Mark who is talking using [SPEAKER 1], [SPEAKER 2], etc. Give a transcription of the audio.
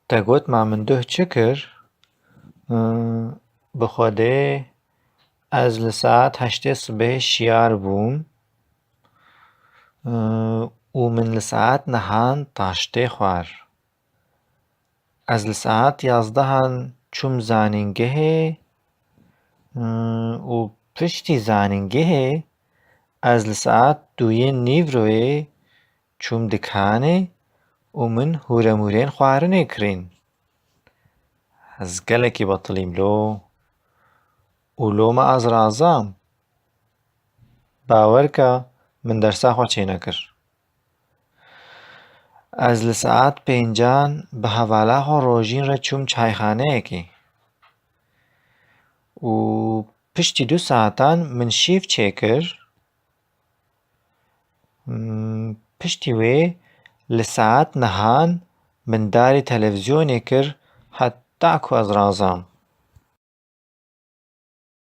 [SPEAKER 1] te gotima min duh çi kir? Bi Xwedê ez li saet heştê sibehê şiyar bûm û min li saet nihan taştê xwar. Ez li saet yazdehan çûm zanîngehê û piştî zanîngehê ez li saet dûyê nîvrayê çûm dikanê û min hûremûrên xwarinê kirîn. Ez gelekî betilîm lo û lo me ez razam. Bawer ke min dersa xwe çênekir. Ez li saet pêncan bi hevala xwe rojîn re çûm çayxaneyekê û piştî 2 saetan min şîv çêkir. Piştî wê li saet nihan min darê televîzyonê kir heta ku ez razam.